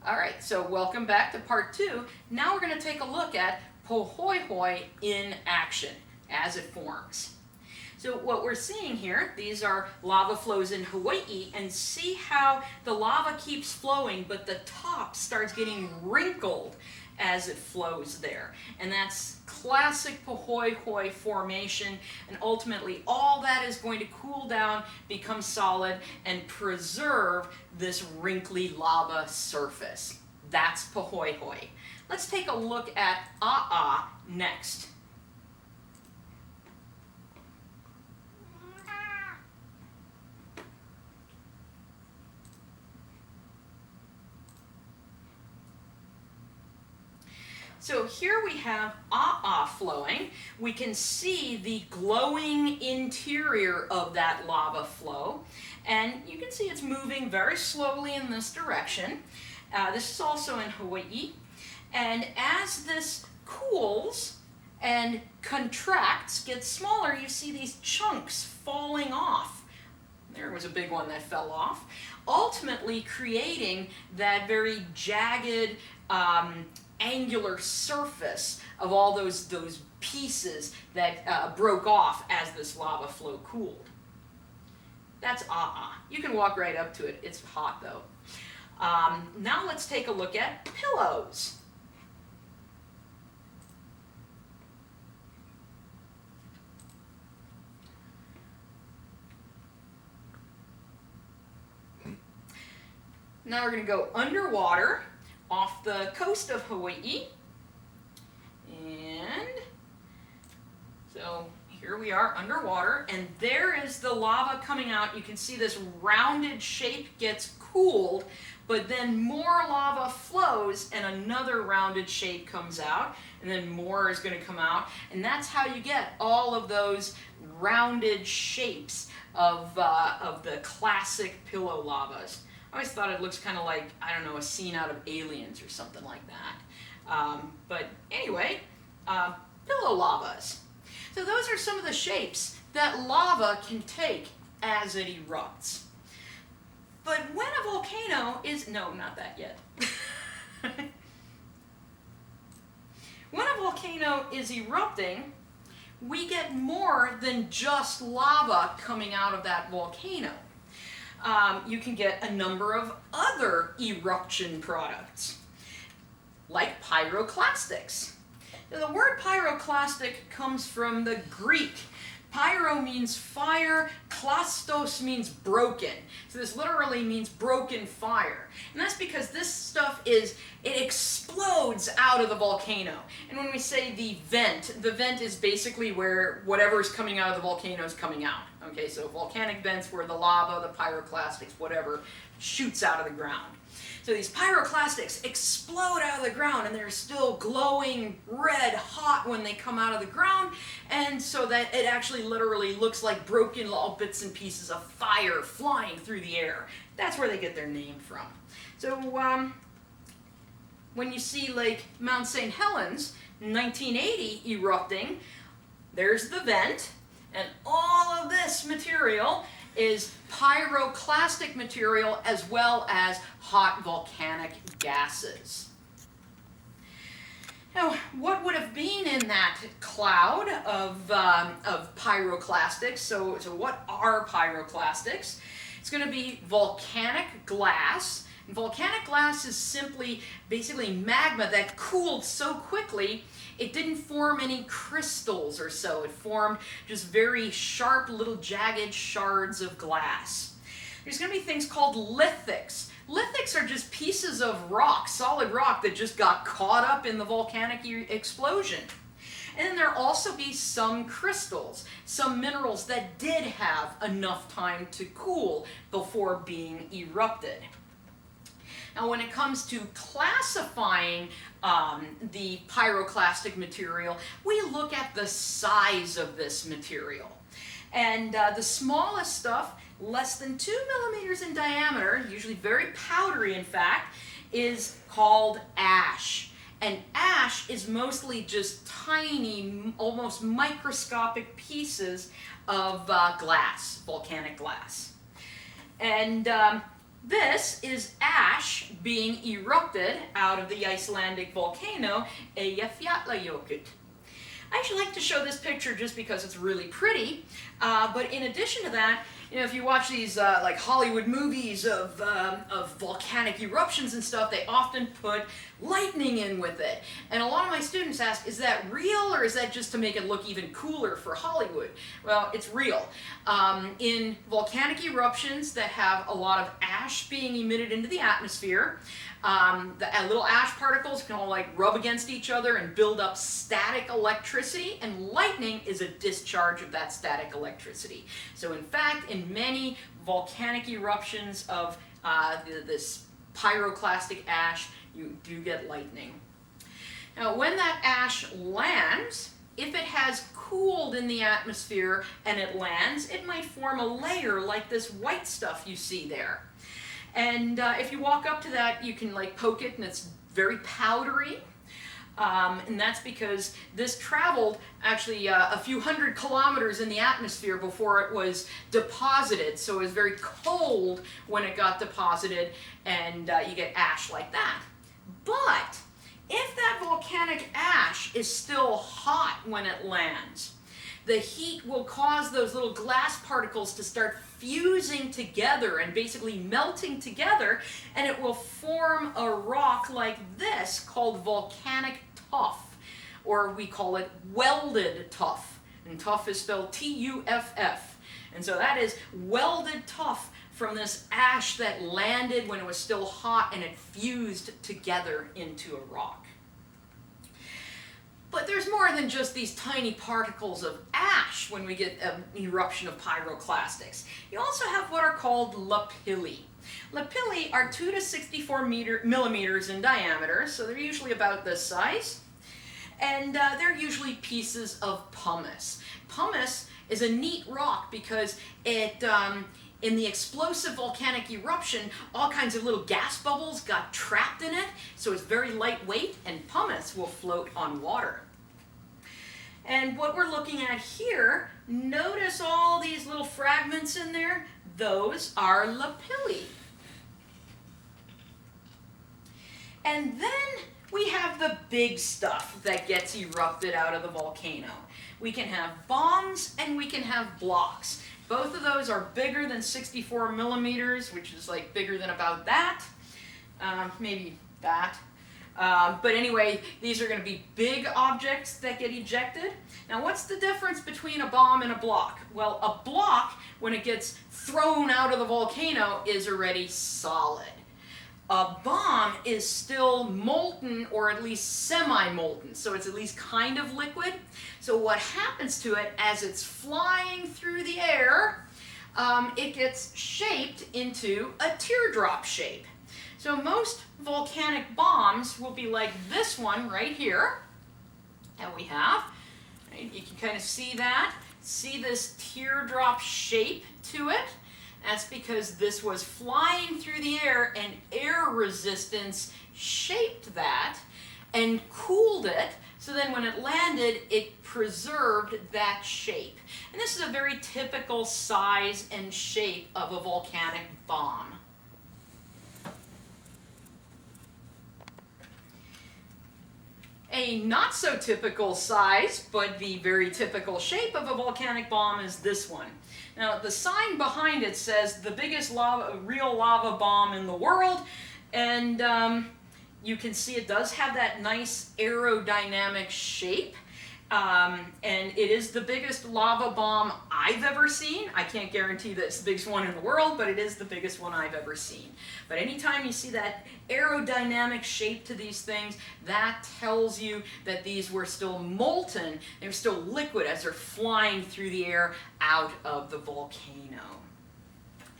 All right, so welcome back to part 2. Now we're going to take a look at Pohoihoi in action as it forms. So what we're seeing here, these are lava flows in Hawaii, and see how the lava keeps flowing, but the top starts getting wrinkled as it flows there. And that's classic Pohoihoi formation, and ultimately all that is going to cool down, become solid, and preserve this wrinkly lava surface. That's Pohoihoi. Let's take a look at A'a next. So here we have A'a flowing. We can see the glowing interior of that lava flow. And you can see it's moving very slowly in this direction. This is also in Hawaii. And as this cools and contracts, gets smaller, you see these chunks falling off. There was a big one that fell off, ultimately creating that very jagged, angular surface of all those pieces that broke off as this lava flow cooled. That's A'a. You can walk right up to it. It's hot though. Now let's take a look at pillows. Now we're going to go underwater off the coast of Hawaii. And so here we are underwater, and there is the lava coming out. You can see this rounded shape gets cooled, but then more lava flows and another rounded shape comes out, and then more is going to come out, and that's how you get all of those rounded shapes of the classic pillow lavas. I always thought it looks kind of like, I don't know, a scene out of Aliens or something like that. But anyway, pillow lavas. So those are some of the shapes that lava can take as it erupts. But when a volcano is, no, not that yet. When a volcano is erupting, we get more than just lava coming out of that volcano. You can get a number of other eruption products, like pyroclastics. Now, the word pyroclastic comes from the Greek. Pyro means fire, klastos means broken. So this literally means broken fire. And that's because this stuff it explodes out of the volcano. And when we say the vent is basically where whatever is coming out of the volcano is coming out. Okay, so volcanic vents where the lava, the pyroclastics, whatever, shoots out of the ground. So these pyroclastics explode out of the ground, and they're still glowing red hot when they come out of the ground, and so that it actually literally looks like broken little bits and pieces of fire flying through the air. That's where they get their name from. So when you see like Mount St. Helens, 1980 erupting, there's the vent, and all of this material is pyroclastic material as well as hot volcanic gases. Now, what would have been in that cloud of pyroclastics? So what are pyroclastics? It's going to be volcanic glass. And volcanic glass is simply basically magma that cooled so quickly it didn't form any crystals or so. It formed just very sharp little jagged shards of glass. There's going to be things called lithics. Lithics are just pieces of rock, solid rock, that just got caught up in the volcanic explosion. And then there'll also be some crystals, some minerals that did have enough time to cool before being erupted. Now, when it comes to classifying the pyroclastic material, we look at the size of this material. And the smallest stuff, less than 2 millimeters in diameter, usually very powdery in fact, is called ash. And ash is mostly just tiny, almost microscopic pieces of glass, volcanic glass. And This is ash being erupted out of the Icelandic volcano Eyjafjallajökull. I actually like to show this picture just because it's really pretty, but in addition to that, you know, if you watch these like Hollywood movies of volcanic eruptions and stuff, they often put lightning in with it. And a lot of my students ask, is that real or is that just to make it look even cooler for Hollywood? Well, it's real. In volcanic eruptions that have a lot of ash being emitted into the atmosphere, the little ash particles can all like rub against each other and build up static electricity, and lightning is a discharge of that static electricity. So in fact, in many volcanic eruptions of this pyroclastic ash, you do get lightning. Now when that ash lands, if it has cooled in the atmosphere and it lands, it might form a layer like this white stuff you see there. And if you walk up to that, you can like poke it and it's very powdery. And that's because this traveled actually a few hundred kilometers in the atmosphere before it was deposited. So it was very cold when it got deposited, and you get ash like that. But if that volcanic ash is still hot when it lands, the heat will cause those little glass particles to start fusing together and basically melting together, and it will form a rock like this called volcanic tuff, or we call it welded tuff. And tuff is spelled T-U-F-F. And so that is welded tuff from this ash that landed when it was still hot and it fused together into a rock. But there's more than just these tiny particles of ash when we get an eruption of pyroclastics. You also have what are called lapilli. Lapilli are 2 to 64 millimeters in diameter, so they're usually about this size. And they're usually pieces of pumice. Pumice is a neat rock because it, in the explosive volcanic eruption, all kinds of little gas bubbles got trapped in it, so it's very lightweight, and pumice will float on water. And what we're looking at here, notice all these little fragments in there? Those are lapilli. And then we have the big stuff that gets erupted out of the volcano. We can have bombs and we can have blocks. Both of those are bigger than 64 millimeters, which is like bigger than about that, maybe that. But anyway, these are going to be big objects that get ejected. Now what's the difference between a bomb and a block? Well, a block, when it gets thrown out of the volcano, is already solid. A bomb is still molten, or at least semi-molten, so it's at least kind of liquid. So what happens to it as it's flying through the air, it gets shaped into a teardrop shape. So most volcanic bombs will be like this one right here that we have. Right? You can kind of see that. See this teardrop shape to it? That's because this was flying through the air and air resistance shaped that and cooled it, so then when it landed, it preserved that shape. And this is a very typical size and shape of a volcanic bomb. A not so typical size, but the very typical shape of a volcanic bomb is this one. Now, the sign behind it says the biggest real lava bomb in the world, and you can see it does have that nice aerodynamic shape, and it is the biggest lava bomb I've ever seen. I can't guarantee that it's the biggest one in the world, but it is the biggest one I've ever seen. But anytime you see that aerodynamic shape to these things, that tells you that these were still molten, they were still liquid as they're flying through the air out of the volcano.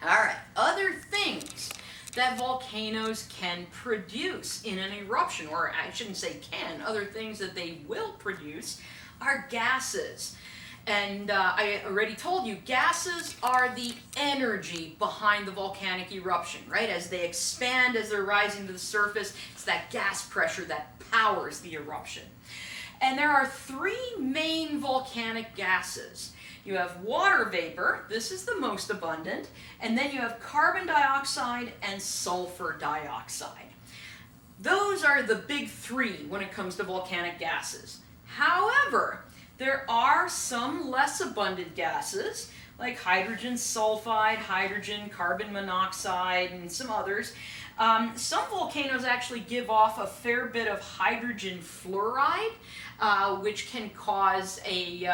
Alright, other things that volcanoes can produce in an eruption, or I shouldn't say can, other things that they will produce are gases. And I already told you, gases are the energy behind the volcanic eruption, right? As they expand, as they're rising to the surface, it's that gas pressure that powers the eruption. And there are three main volcanic gases. You have water vapor, this is the most abundant, and then you have carbon dioxide and sulfur dioxide. Those are the big three when it comes to volcanic gases. However, there are some less abundant gases, like hydrogen sulfide, hydrogen carbon monoxide, and some others. Some volcanoes actually give off a fair bit of hydrogen fluoride, which can cause a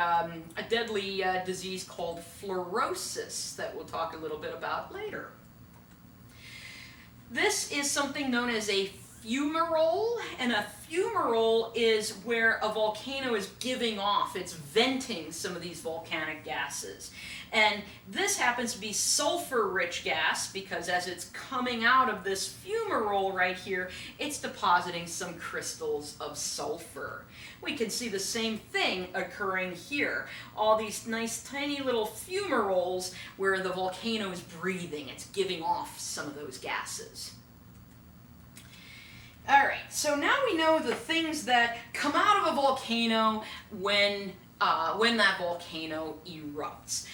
deadly disease called fluorosis that we'll talk a little bit about later. This is something known as a fumarole, and a fumarole is where a volcano is giving off, it's venting some of these volcanic gases. And this happens to be sulfur-rich gas because as it's coming out of this fumarole right here, it's depositing some crystals of sulfur. We can see the same thing occurring here. All these nice tiny little fumaroles where the volcano is breathing, it's giving off some of those gases. Alright, so now we know the things that come out of a volcano when that volcano erupts.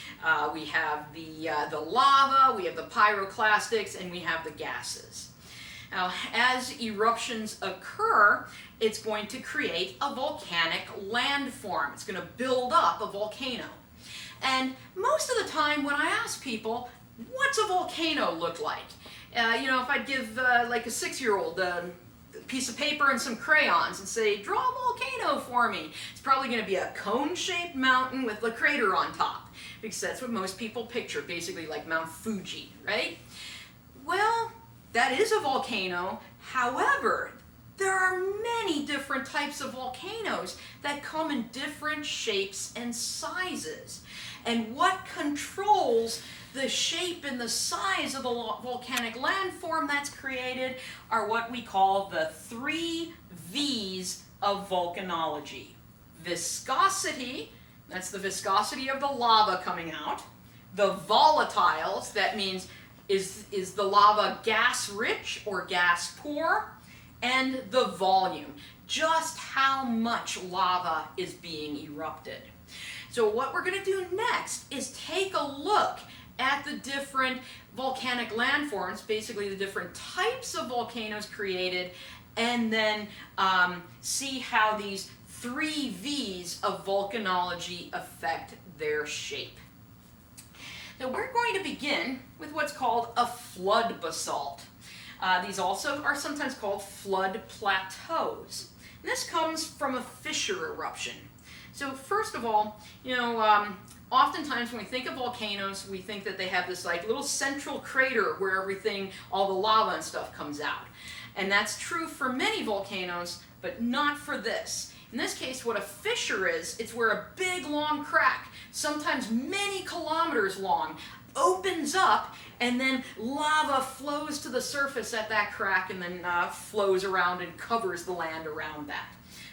We have the lava, we have the pyroclastics, and we have the gases. Now, as eruptions occur, it's going to create a volcanic landform. It's going to build up a volcano. And most of the time when I ask people, what's a volcano look like? If I give like a 6-year-old piece of paper and some crayons and say, draw a volcano for me. It's probably going to be a cone-shaped mountain with a crater on top, because that's what most people picture, basically like Mount Fuji, right? Well, that is a volcano. However, there are many different types of volcanoes that come in different shapes and sizes. And what controls the shape and the size of the volcanic landform that's created are what we call the 3 V's of volcanology. Viscosity, that's the viscosity of the lava coming out. The volatiles, that means is the lava gas-rich or gas-poor? And the volume, just how much lava is being erupted. So what we're going to do next is take a look at the different volcanic landforms, basically the different types of volcanoes created, and then see how these 3 V's of volcanology affect their shape. Now we're going to begin with what's called a flood basalt. These also are sometimes called flood plateaus. And this comes from a fissure eruption. So first of all, oftentimes when we think of volcanoes, we think that they have this like little central crater where all the lava and stuff comes out. And that's true for many volcanoes, but not for this. In this case, what a fissure is, it's where a big long crack, sometimes many kilometers long, opens up, and then lava flows to the surface at that crack and then flows around and covers the land around that.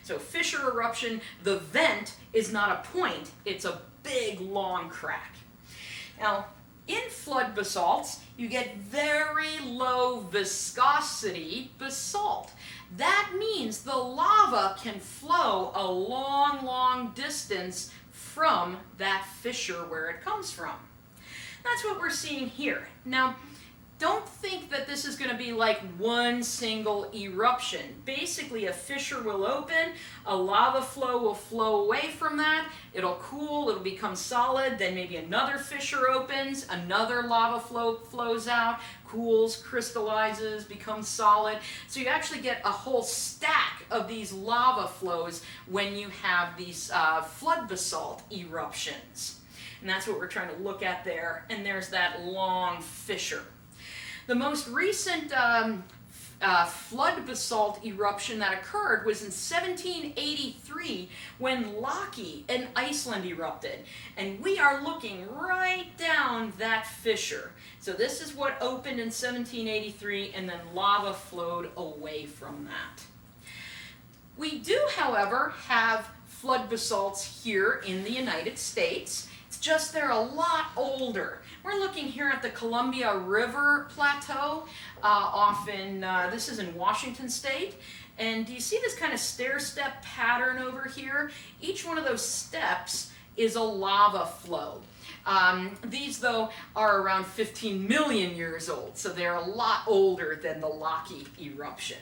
So fissure eruption, the vent is not a point, it's a big long crack. Now, in flood basalts, you get very low viscosity basalt. That means the lava can flow a long, long distance from that fissure where it comes from. That's what we're seeing here. Now, don't think that this is going to be like one single eruption. Basically, a fissure will open, a lava flow will flow away from that, it'll cool, it'll become solid, then maybe another fissure opens, another lava flow flows out, cools, crystallizes, becomes solid. So you actually get a whole stack of these lava flows when you have these flood basalt eruptions. And that's what we're trying to look at there, and there's that long fissure. The most recent flood basalt eruption that occurred was in 1783 when Laki in Iceland erupted. And we are looking right down that fissure. So this is what opened in 1783, and then lava flowed away from that. We do, however, have flood basalts here in the United States. It's just they're a lot older. We're looking here at the Columbia River Plateau, this is in Washington State. And do you see this kind of stair-step pattern over here? Each one of those steps is a lava flow. These, though, are around 15 million years old, so they're a lot older than the Laki eruption.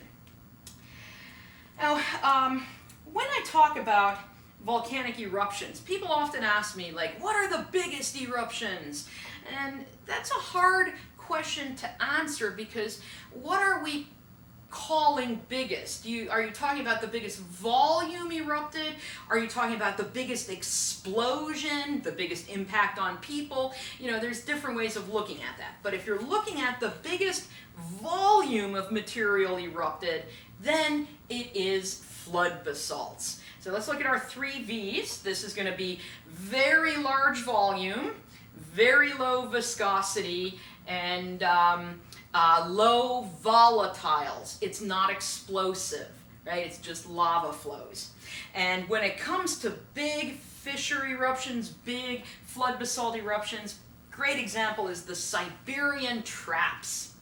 Now, when I talk about volcanic eruptions, people often ask me, like, what are the biggest eruptions? And that's a hard question to answer, because what are we calling biggest? Are you talking about the biggest volume erupted? Are you talking about the biggest explosion, the biggest impact on people? You know, there's different ways of looking at that. But if you're looking at the biggest volume of material erupted, then it is flood basalts. So let's look at our 3 V's. This is going to be very large volume, very low viscosity, and low volatiles. It's not explosive, right? It's just lava flows. And when it comes to big fissure eruptions, big flood basalt eruptions, great example is the Siberian Traps.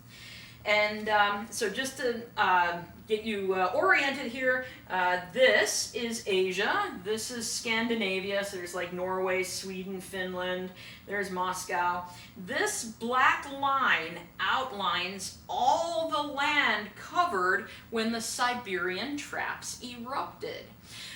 And so just to get you oriented here, this is Asia, this is Scandinavia, so there's like Norway, Sweden, Finland, there's Moscow. This black line outlines all the land covered when the Siberian Traps erupted.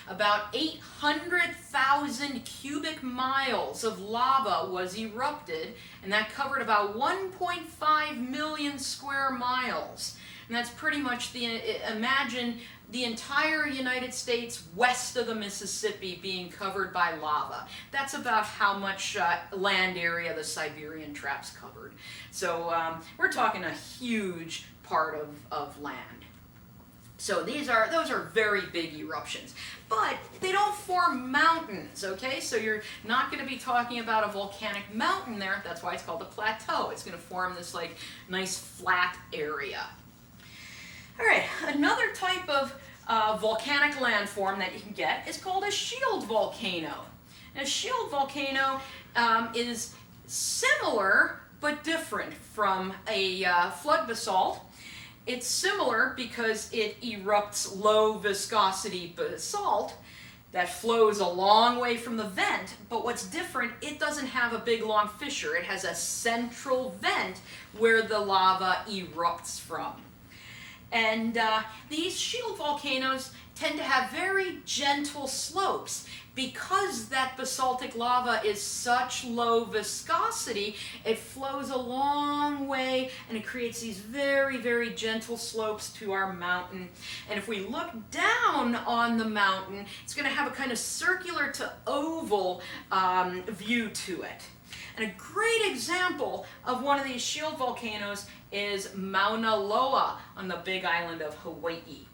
About 800,000 cubic miles of lava was erupted, and that covered about 1.5 million square miles. And that's pretty much imagine the entire United States west of the Mississippi being covered by lava. That's about how much land area the Siberian Traps covered. So we're talking a huge part of land. So those are very big eruptions, but they don't form mountains, okay? So you're not going to be talking about a volcanic mountain there. That's why it's called a plateau. It's going to form this like nice flat area. All right, another type of volcanic landform that you can get is called a shield volcano. And a shield volcano is similar but different from a flood basalt. It's similar because it erupts low viscosity basalt that flows a long way from the vent, but what's different, it doesn't have a big long fissure. It has a central vent where the lava erupts from. And these shield volcanoes tend to have very gentle slopes. Because that basaltic lava is such low viscosity, it flows a long way and it creates these very, very gentle slopes to our mountain. And if we look down on the mountain, it's going to have a kind of circular to oval view to it. And a great example of one of these shield volcanoes is Mauna Loa on the big island of Hawaii.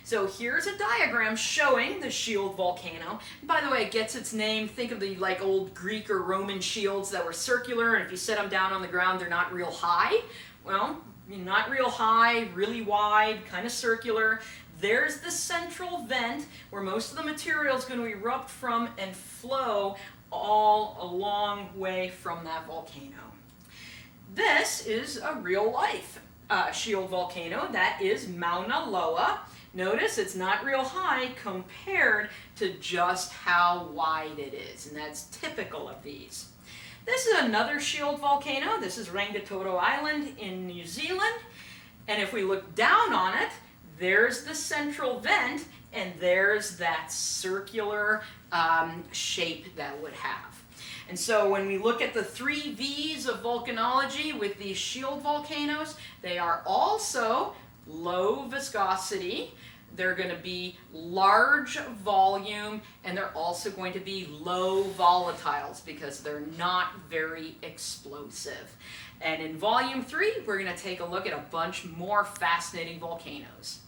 So here's a diagram showing the shield volcano. And by the way, it gets its name. Think of the like old Greek or Roman shields that were circular, and if you set them down on the ground, they're not real high. Well, not real high, really wide, kind of circular. There's the central vent where most of the material is going to erupt from and flow all a long way from that volcano. This is a real life shield volcano. That is Mauna Loa. Notice it's not real high compared to just how wide it is, and that's typical of these. This is another shield volcano. This is Rangitoto Island in New Zealand, and if we look down on it, there's the central vent, and there's that circular shape that would have. And so when we look at the 3 V's of volcanology with these shield volcanoes, they are also low viscosity, they're going to be large volume, and they're also going to be low volatiles because they're not very explosive. And in volume 3, we're going to take a look at a bunch more fascinating volcanoes.